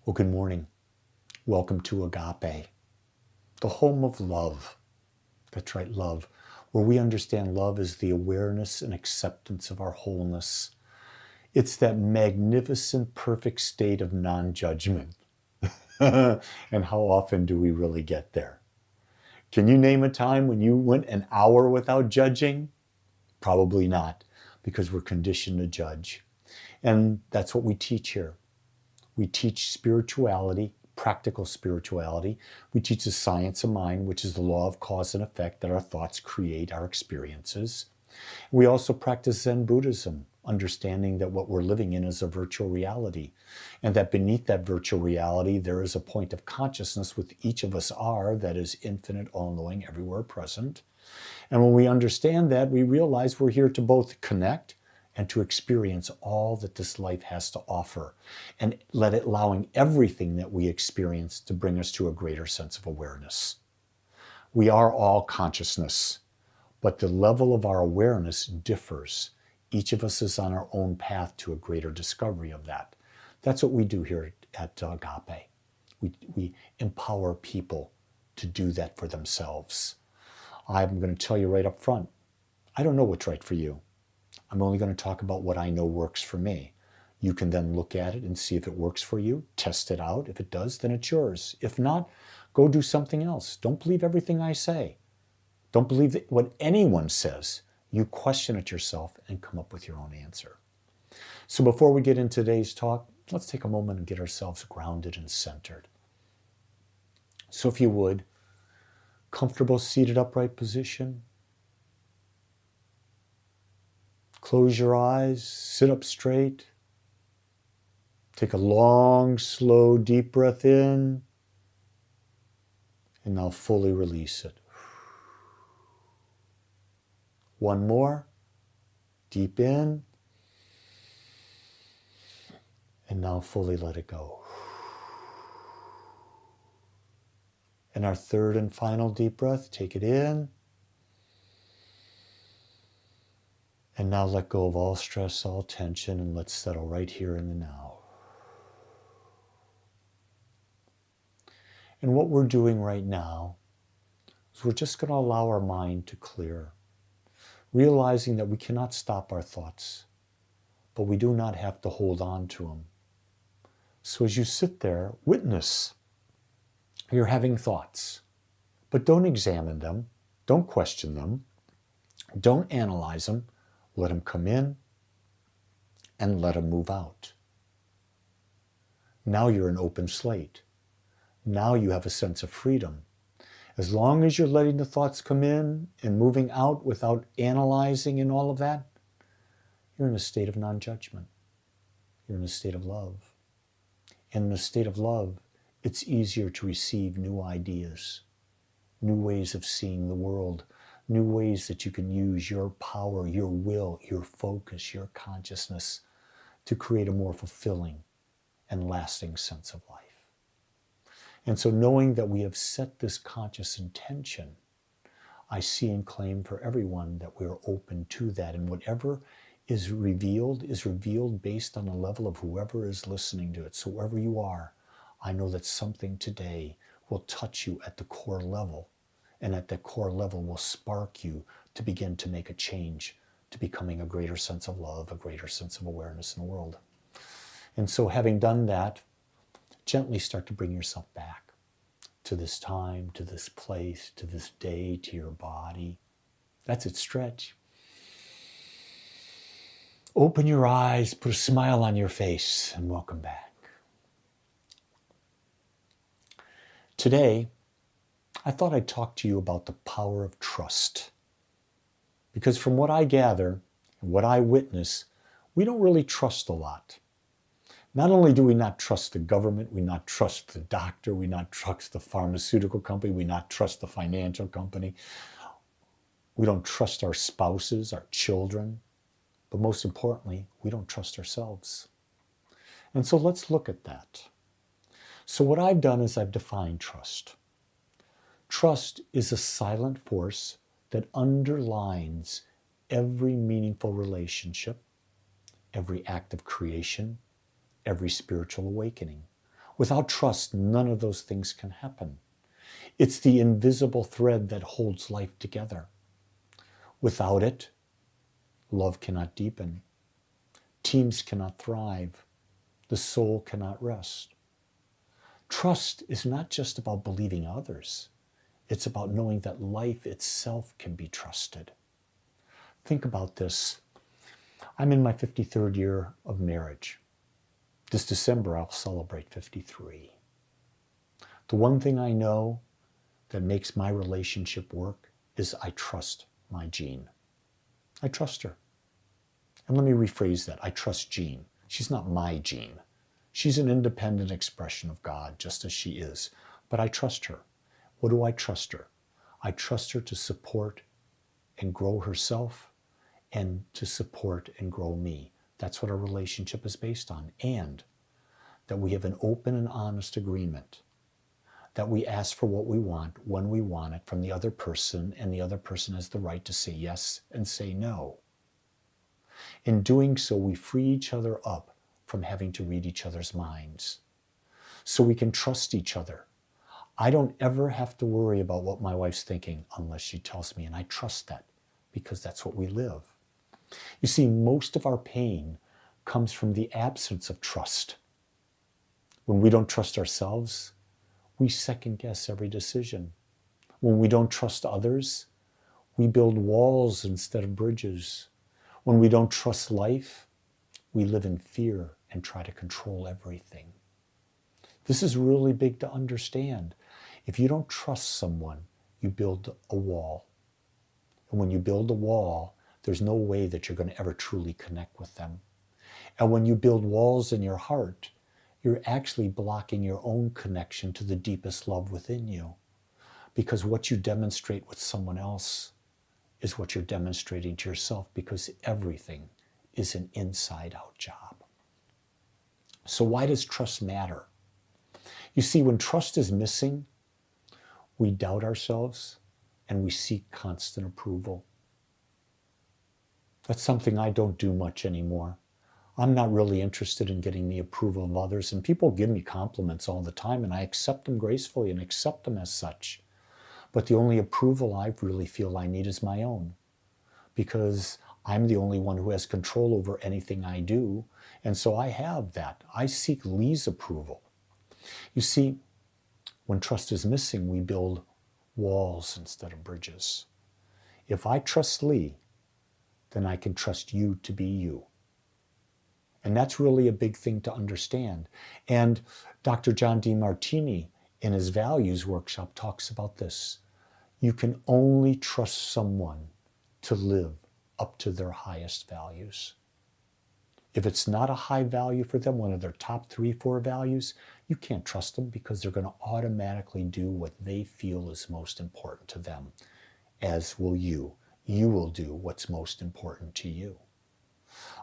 Well, good morning. Welcome to Agape, the home of love. That's right, love, where we understand love is the awareness and acceptance of our wholeness. It's that magnificent, perfect state of non-judgment. And how often do we really get there? Can you name a time when you went an hour without judging? Probably not, because we're conditioned to judge. And that's what we teach here. We teach spirituality, practical spirituality. We teach the science of mind, which is the law of cause and effect, that our thoughts create our experiences. We also practice Zen Buddhism, understanding that what we're living in is a virtual reality, and that beneath that virtual reality, there is a point of consciousness with each of us are that is infinite, all-knowing, everywhere present. And when we understand that, we realize we're here to both connect and to experience all that this life has to offer, and allowing everything that we experience to bring us to a greater sense of awareness. We are all consciousness, but the level of our awareness differs. Each of us is on our own path to a greater discovery of that. That's what we do here at Agape. We empower people to do that for themselves. I'm going to tell you right up front, I don't know what's right for you. I'm only going to talk about what I know works for me. You can then look at it and see if it works for you, test it out. If it does, then it's yours. If not, go do something else. Don't believe everything I say. Don't believe what anyone says. You question it yourself and come up with your own answer. So before we get into today's talk, let's take a moment and get ourselves grounded and centered. So if you would, comfortable seated upright position. Close your eyes, sit up straight. Take a long, slow, deep breath in, and now fully release it. One more, deep in, and now fully let it go. And our third and final deep breath, take it in, and now let go of all stress, all tension, and let's settle right here in the now. And what we're doing right now is we're just going to allow our mind to clear, realizing that we cannot stop our thoughts, but we do not have to hold on to them. So as you sit there, witness you're having thoughts, but don't examine them, don't question them, don't analyze them. Let them come in and let them move out. Now you're an open slate. Now you have a sense of freedom. As long as you're letting the thoughts come in and moving out without analyzing and all of that, you're in a state of non-judgment. You're in a state of love. And in a state of love, it's easier to receive new ideas, new ways of seeing the world, new ways that you can use your power, your will, your focus, your consciousness to create a more fulfilling and lasting sense of life. And so knowing that we have set this conscious intention, I see and claim for everyone that we are open to that. And whatever is revealed based on the level of whoever is listening to it. So wherever you are, I know that something today will touch you at the core level. And at that core level will spark you to begin to make a change, to becoming a greater sense of love, a greater sense of awareness in the world. And so having done that, gently start to bring yourself back to this time, to this place, to this day, to your body. That's it, stretch. Open your eyes, put a smile on your face, and welcome back. Today, I thought I'd talk to you about the power of trust. Because from what I gather and what I witness, we don't really trust a lot. Not only do we not trust the government, we not trust the doctor, we not trust the pharmaceutical company, we not trust the financial company. We don't trust our spouses, our children, but most importantly, we don't trust ourselves. And so let's look at that. So what I've done is I've defined trust. Trust is a silent force that underlines every meaningful relationship, every act of creation, every spiritual awakening. Without trust, none of those things can happen. It's the invisible thread that holds life together. Without it, love cannot deepen. Teams cannot thrive. The soul cannot rest. Trust is not just about believing others. It's about knowing that life itself can be trusted. Think about this. I'm in my 53rd year of marriage. This December, I'll celebrate 53. The one thing I know that makes my relationship work is I trust my Jean. I trust her. And let me rephrase that. I trust Jean. She's not my Jean. She's an independent expression of God, just as she is. But I trust her. What do I trust her? I trust her to support and grow herself and to support and grow me. That's what our relationship is based on. And that we have an open and honest agreement that we ask for what we want when we want it from the other person, and the other person has the right to say yes and say no. In doing so, we free each other up from having to read each other's minds, so we can trust each other. I don't ever have to worry about what my wife's thinking unless she tells me, and I trust that because that's what we live. You see, most of our pain comes from the absence of trust. When we don't trust ourselves, we second guess every decision. When we don't trust others, we build walls instead of bridges. When we don't trust life, we live in fear and try to control everything. This is really big to understand. If you don't trust someone, you build a wall. And when you build a wall, there's no way that you're going to ever truly connect with them. And when you build walls in your heart, you're actually blocking your own connection to the deepest love within you. Because what you demonstrate with someone else is what you're demonstrating to yourself, because everything is an inside-out job. So why does trust matter? You see, when trust is missing, we doubt ourselves and we seek constant approval. That's something I don't do much anymore. I'm not really interested in getting the approval of others, and people give me compliments all the time, and I accept them gracefully and accept them as such. But the only approval I really feel I need is my own, because I'm the only one who has control over anything I do, and so I have that. I seek Lee's approval. You see, when trust is missing, we build walls instead of bridges. If I trust Lee, then I can trust you to be you. And that's really a big thing to understand. And Dr. John DeMartini, in his values workshop, talks about this. You can only trust someone to live up to their highest values. If it's not a high value for them, one of their top 3, 4 values, you can't trust them, because they're going to automatically do what they feel is most important to them, as will you. You will do what's most important to you.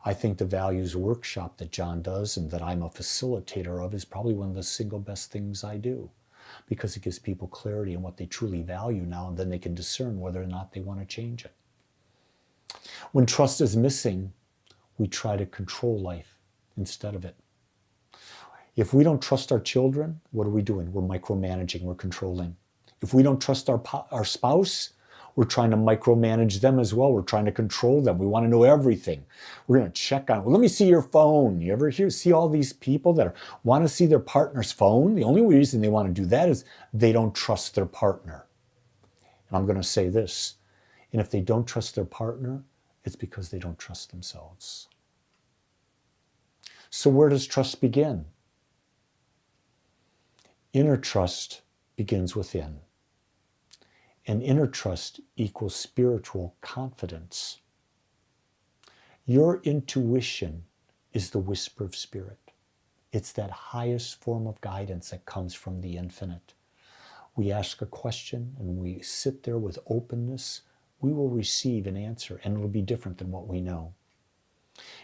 I think the values workshop that John does and that I'm a facilitator of is probably one of the single best things I do, because it gives people clarity on what they truly value now, and then they can discern whether or not they want to change it. When trust is missing, we try to control life instead of it. If we don't trust our children, what are we doing? We're micromanaging, we're controlling. If we don't trust our spouse, we're trying to micromanage them as well. We're trying to control them. We want to know everything. We're going to check on, well, let me see your phone. You ever see all these people that want to see their partner's phone? The only reason they want to do that is they don't trust their partner. And I'm going to say this, and if they don't trust their partner, it's because they don't trust themselves. So where does trust begin? Inner trust begins within. And inner trust equals spiritual confidence. Your intuition is the whisper of spirit. It's that highest form of guidance that comes from the infinite. We ask a question and we sit there with openness, we will receive an answer, and it'll be different than what we know.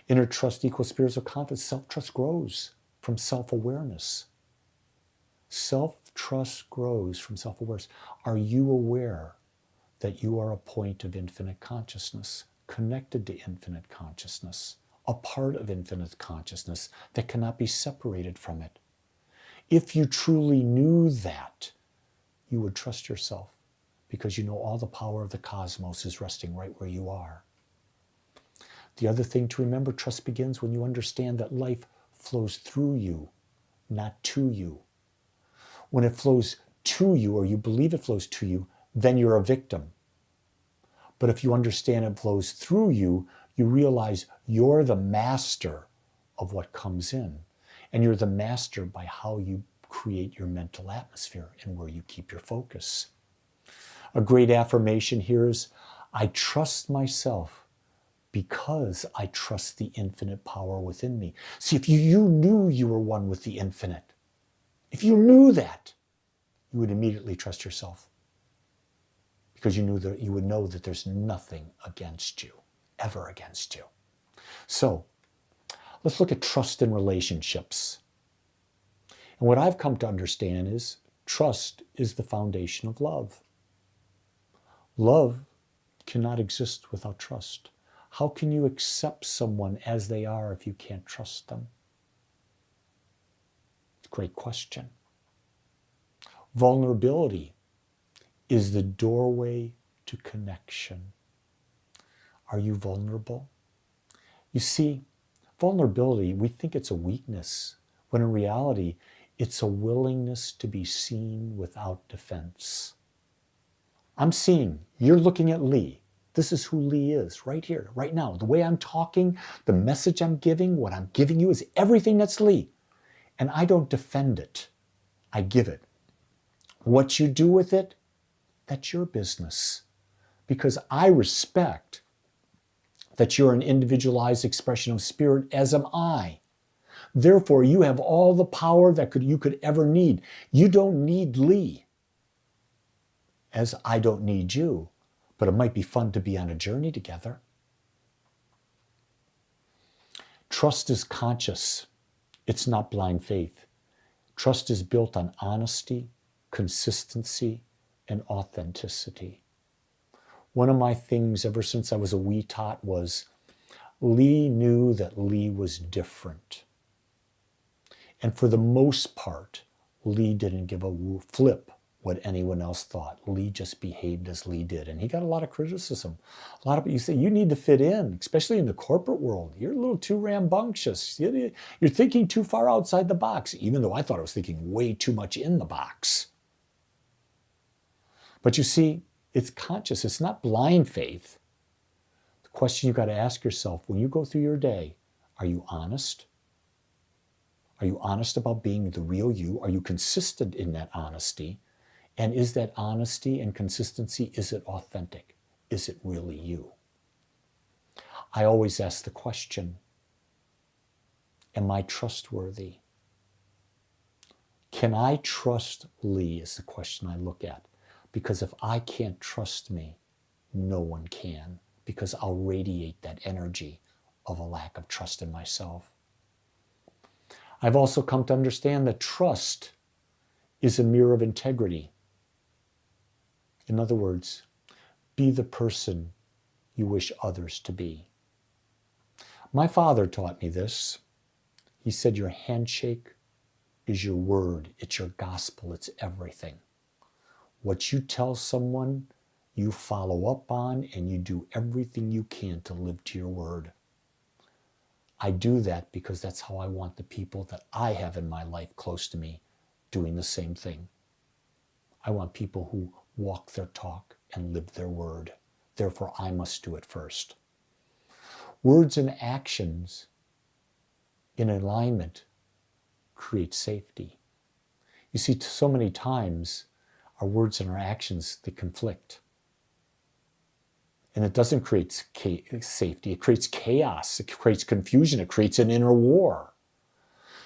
Inner trust equals spiritual confidence. Self-trust grows from self-awareness. Self-trust grows from self-awareness. Are you aware that you are a point of infinite consciousness, connected to infinite consciousness, a part of infinite consciousness that cannot be separated from it? If you truly knew that, you would trust yourself because you know all the power of the cosmos is resting right where you are. The other thing to remember, trust begins when you understand that life flows through you, not to you. When it flows to you, or you believe it flows to you, then you're a victim. But if you understand it flows through you, you realize you're the master of what comes in. And you're the master by how you create your mental atmosphere and where you keep your focus. A great affirmation here is, I trust myself because I trust the infinite power within me. See, if you knew you were one with the infinite, if you knew that, you would immediately trust yourself because you would know that there's nothing against you, ever against you. So let's look at trust in relationships. And what I've come to understand is trust is the foundation of love. Love cannot exist without trust. How can you accept someone as they are if you can't trust them? Great question. Vulnerability is the doorway to connection. Are you vulnerable? You see, vulnerability, we think it's a weakness, when in reality, it's a willingness to be seen without defense. I'm seeing, you're looking at Lee. This is who Lee is, right here, right now. The way I'm talking, the message I'm giving, what I'm giving you is everything that's Lee. And I don't defend it. I give it. What you do with it, that's your business. Because I respect that you're an individualized expression of spirit, as am I. Therefore, you have all the power that you could ever need. You don't need Lee, as I don't need you. But it might be fun to be on a journey together. Trust is conscious. It's not blind faith. Trust is built on honesty, consistency, and authenticity. One of my things ever since I was a wee tot was Lee knew that Lee was different. And for the most part, Lee didn't give a flip what anyone else thought. Lee just behaved as Lee did. And he got a lot of criticism. A lot of you say, you need to fit in, especially in the corporate world. You're a little too rambunctious. You're thinking too far outside the box, even though I thought I was thinking way too much in the box. But you see, it's conscious. It's not blind faith. The question you've got to ask yourself when you go through your day, are you honest? Are you honest about being the real you? Are you consistent in that honesty? And is that honesty and consistency, is it authentic? Is it really you? I always ask the question, am I trustworthy? Can I trust Lee is the question I look at. Because if I can't trust me, no one can. Because I'll radiate that energy of a lack of trust in myself. I've also come to understand that trust is a mirror of integrity. In other words, be the person you wish others to be. My father taught me this. He said, your handshake is your word. It's your gospel. It's everything. What you tell someone, you follow up on, and you do everything you can to live to your word. I do that because that's how I want the people that I have in my life close to me doing the same thing. I want people who walk their talk and live their word. Therefore, I must do it first. Words and actions in alignment create safety. You see, so many times, our words and our actions, they conflict. And it doesn't create safety. It creates chaos. It creates confusion. It creates an inner war.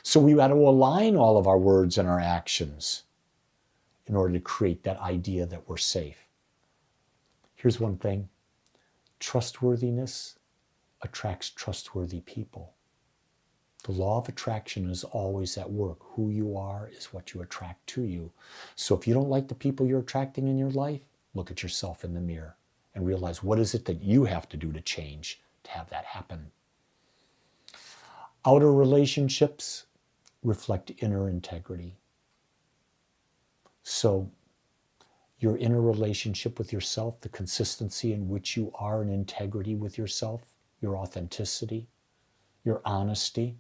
So we got to align all of our words and our actions in order to create that idea that we're safe. Here's one thing. Trustworthiness attracts trustworthy people. The law of attraction is always at work. Who you are is what you attract to you. So if you don't like the people you're attracting in your life, look at yourself in the mirror and realize what is it that you have to do to change to have that happen. Outer relationships reflect inner integrity. So your inner relationship with yourself, the consistency in which you are in integrity with yourself, your authenticity, your honesty,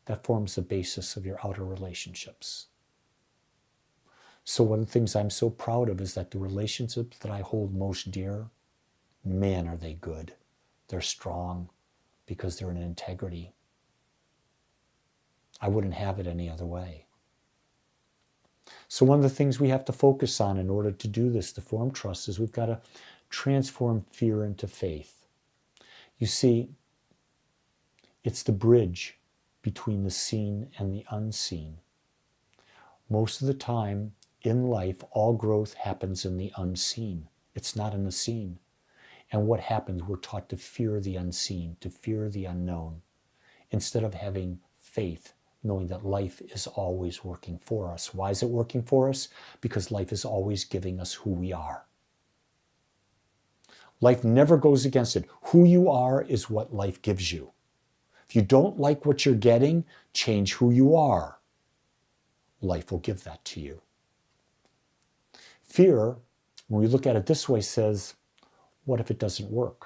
that forms the basis of your outer relationships. So one of the things I'm so proud of is that the relationships that I hold most dear, man, are they good. They're strong because they're in integrity. I wouldn't have it any other way. So one of the things we have to focus on in order to do this, to form trust, is we've got to transform fear into faith. You see, it's the bridge between the seen and the unseen. Most of the time in life, all growth happens in the unseen. It's not in the seen. And what happens? We're taught to fear the unseen, to fear the unknown, instead of having faith, knowing that life is always working for us. Why is it working for us? Because life is always giving us who we are. Life never goes against it. Who you are is what life gives you. If you don't like what you're getting, change who you are. Life will give that to you. Fear, when we look at it this way, says, what if it doesn't work?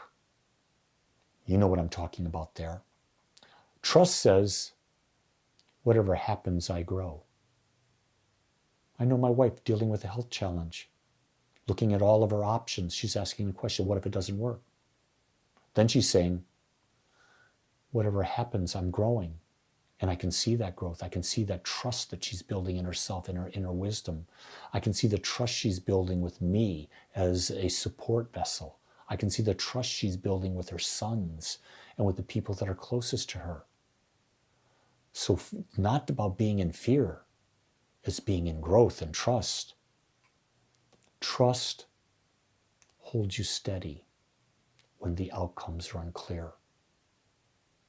You know what I'm talking about there. Trust says, whatever happens, I grow. I know my wife dealing with a health challenge, looking at all of her options. She's asking the question, what if it doesn't work? Then she's saying, whatever happens, I'm growing. And I can see that growth. I can see that trust that she's building in herself, in her inner wisdom. I can see the trust she's building with me as a support vessel. I can see the trust she's building with her sons and with the people that are closest to her. So not about being in fear, it's being in growth and trust. Trust holds you steady when the outcomes are unclear.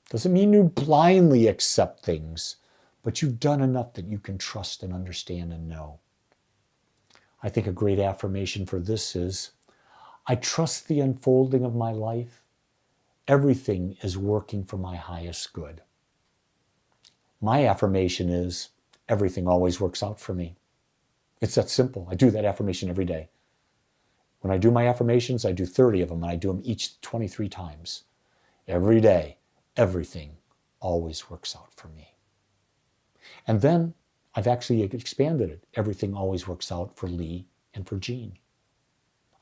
Doesn't mean you blindly accept things, but you've done enough that you can trust and understand and know. I think a great affirmation for this is, I trust the unfolding of my life. Everything is working for my highest good. My affirmation is, everything always works out for me. It's that simple. I do that affirmation every day. When I do my affirmations, I do 30 of them, and I do them each 23 times. Every day, everything always works out for me. And then I've actually expanded it. Everything always works out for Lee and for Jean.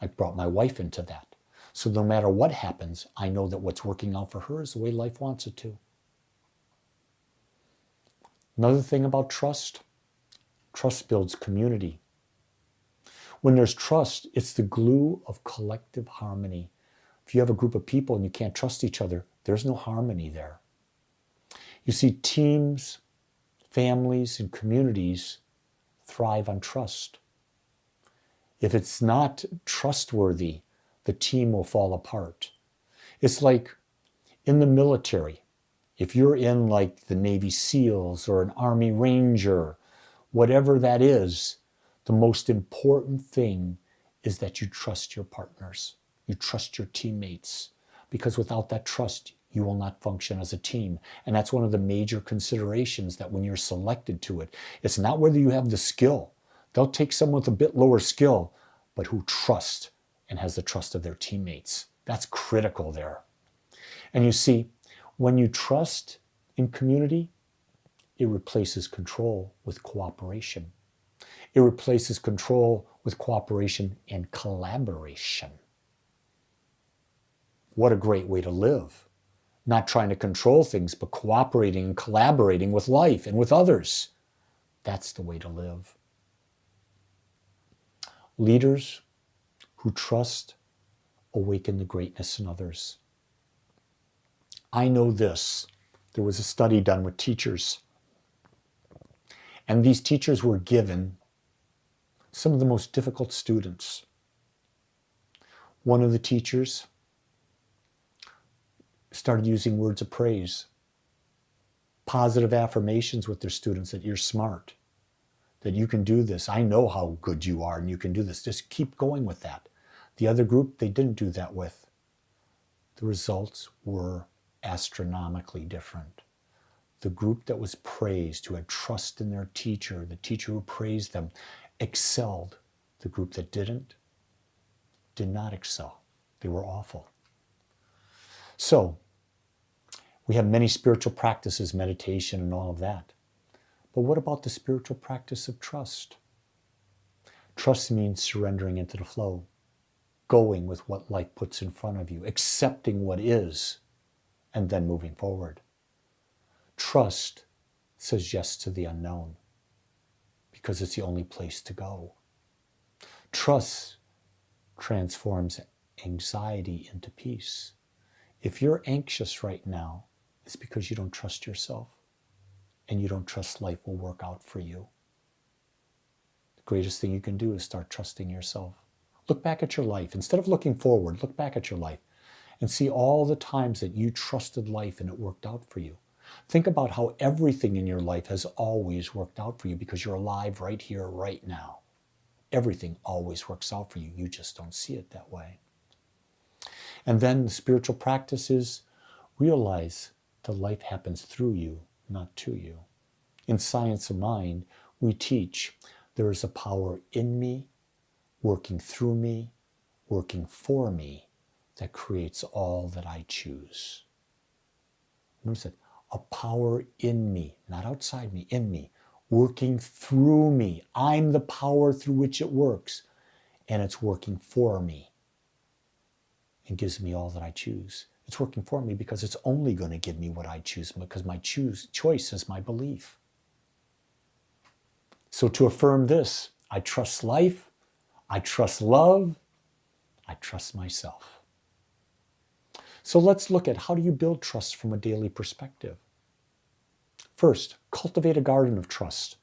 I brought my wife into that. So no matter what happens, I know that what's working out for her is the way life wants it to. Another thing about trust builds community. When there's trust, it's the glue of collective harmony. If you have a group of people and you can't trust each other, there's no harmony there. You see, teams, families, and communities thrive on trust. If it's not trustworthy, the team will fall apart. It's like in the military. If you're in like the Navy SEALs or an Army Ranger, whatever that is, the most important thing is that you trust your partners. You trust your teammates. Because without that trust, you will not function as a team. And that's one of the major considerations that when you're selected to it, it's not whether you have the skill. They'll take someone with a bit lower skill, but who trusts and has the trust of their teammates. That's critical there. And you see, when you trust in community, it replaces control with cooperation. It replaces control with cooperation and collaboration. What a great way to live. Not trying to control things, but cooperating and collaborating with life and with others. That's the way to live. Leaders who trust awaken the greatness in others. I know this. There was a study done with teachers. And these teachers were given some of the most difficult students. One of the teachers started using words of praise, positive affirmations with their students that you're smart, that you can do this. I know how good you are and you can do this. Just keep going with that. The other group, they didn't do that with. The results were astronomically different. The group that was praised, who had trust in their teacher, the teacher who praised them, excelled. The group that did not excel. They were awful. So, we have many spiritual practices, meditation and all of that. But what about the spiritual practice of trust? Trust means surrendering into the flow, going with what life puts in front of you, accepting what is, and then moving forward. Trust says yes to the unknown because it's the only place to go. Trust transforms anxiety into peace. If you're anxious right now, it's because you don't trust yourself and you don't trust life will work out for you. The greatest thing you can do is start trusting yourself. Look back at your life. Instead of looking forward, look back at your life and see all the times that you trusted life and it worked out for you. Think about how everything in your life has always worked out for you because you're alive right here, right now. Everything always works out for you. You just don't see it that way. And then the spiritual practice is realize that life happens through you, not to you. In Science of Mind, we teach there is a power in me, working through me, working for me, that creates all that I choose. Notice that, a power in me, not outside me, in me, working through me. I'm the power through which it works, and it's working for me and gives me all that I choose. It's working for me because it's only going to give me what I choose, because my choice is my belief. So to affirm this, I trust life, I trust love, I trust myself. So let's look at how do you build trust from a daily perspective. First, cultivate a garden of trust.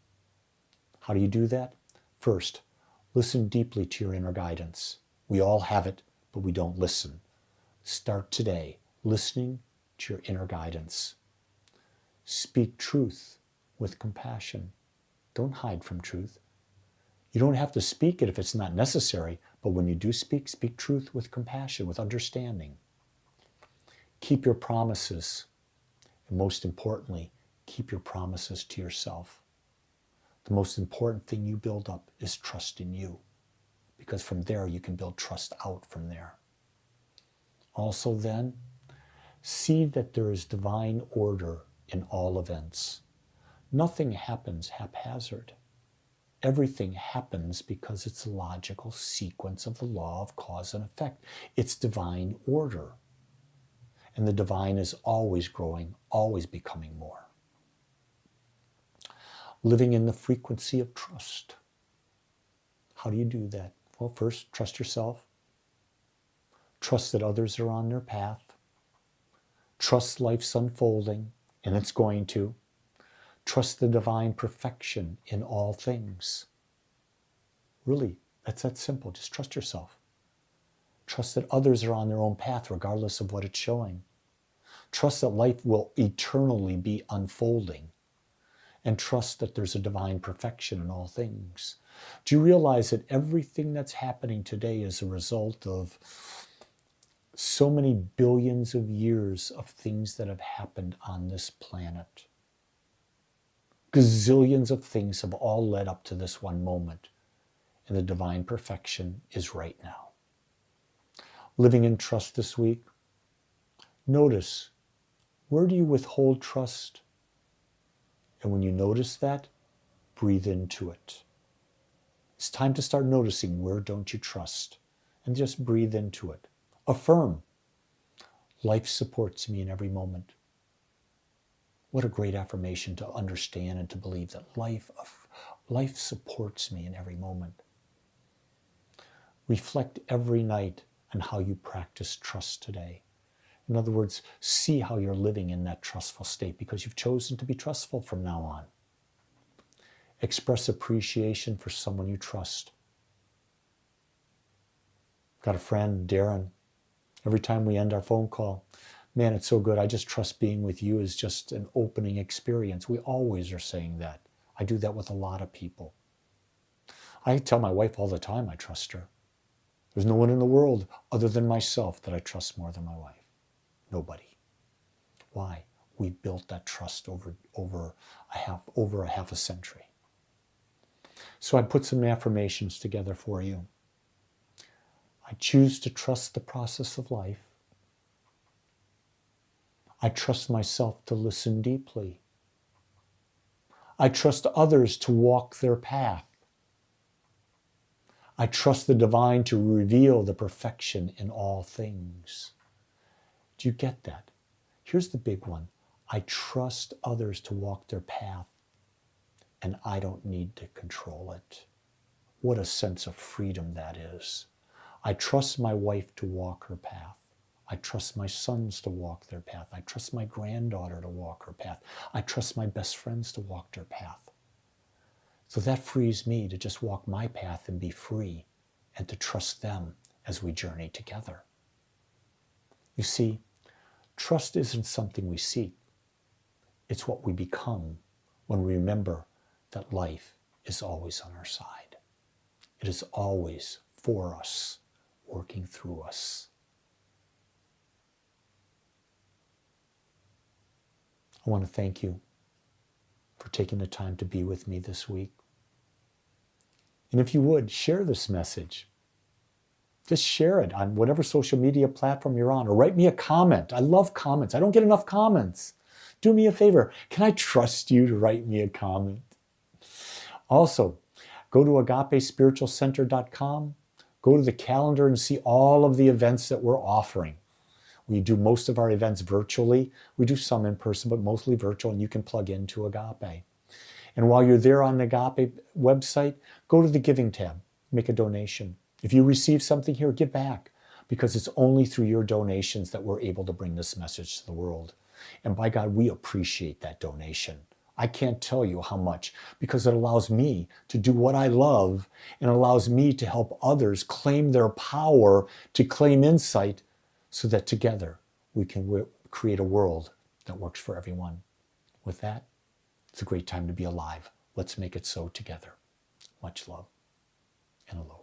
How do you do that? First, listen deeply to your inner guidance. We all have it, but we don't listen. Start today listening to your inner guidance. Speak truth with compassion. Don't hide from truth. You don't have to speak it if it's not necessary, but when you do speak, speak truth with compassion, with understanding. Keep your promises, and most importantly, keep your promises to yourself. The most important thing you build up is trust in you, because from there you can build trust out from there. Also then, see that there is divine order in all events. Nothing happens haphazard. Everything happens because it's a logical sequence of the law of cause and effect. It's divine order. And the divine is always growing, always becoming more. Living in the frequency of trust. How do you do that? Well, first, trust yourself. Trust that others are on their path. Trust life's unfolding, and it's going to. Trust the divine perfection in all things. Really, that's that simple. Just trust yourself. Trust that others are on their own path regardless of what it's showing. Trust that life will eternally be unfolding. And trust that there's a divine perfection in all things. Do you realize that everything that's happening today is a result of so many billions of years of things that have happened on this planet? Gazillions of things have all led up to this one moment. And the divine perfection is right now. Living in trust this week, notice, where do you withhold trust? And when you notice that, breathe into it. It's time to start noticing where don't you trust, and just breathe into it. Affirm, life supports me in every moment. What a great affirmation to understand and to believe that life supports me in every moment. Reflect every night on how you practice trust today. In other words, see how you're living in that trustful state because you've chosen to be trustful from now on. Express appreciation for someone you trust. Got a friend, Darren. Every time we end our phone call, man, it's so good. I just trust being with you is just an opening experience. We always are saying that. I do that with a lot of people. I tell my wife all the time I trust her. There's no one in the world other than myself that I trust more than my wife. Nobody. Why? We built that trust over a half a century. So I put some affirmations together for you. I choose to trust the process of life. I trust myself to listen deeply. I trust others to walk their path. I trust the divine to reveal the perfection in all things. Do you get that? Here's the big one. I trust others to walk their path, and I don't need to control it. What a sense of freedom that is. I trust my wife to walk her path. I trust my sons to walk their path. I trust my granddaughter to walk her path. I trust my best friends to walk their path. So that frees me to just walk my path and be free and to trust them as we journey together. You see, trust isn't something we seek. It's what we become when we remember that life is always on our side. It is always for us, working through us. I want to thank you for taking the time to be with me this week. And if you would, share this message. Just share it on whatever social media platform you're on, or write me a comment. I love comments. I don't get enough comments. Do me a favor. Can I trust you to write me a comment? Also, go to agapespiritualcenter.com. Go to the calendar and see all of the events that we're offering. We do most of our events virtually. We do some in person, but mostly virtual, and you can plug into Agape. And while you're there on the Agape website, go to the Giving tab, make a donation. If you receive something here, give back, because it's only through your donations that we're able to bring this message to the world. And by God, we appreciate that donation. I can't tell you how much, because it allows me to do what I love and allows me to help others claim their power, to claim insight, so that together we can create a world that works for everyone. With that, it's a great time to be alive. Let's make it so together. Much love and aloha.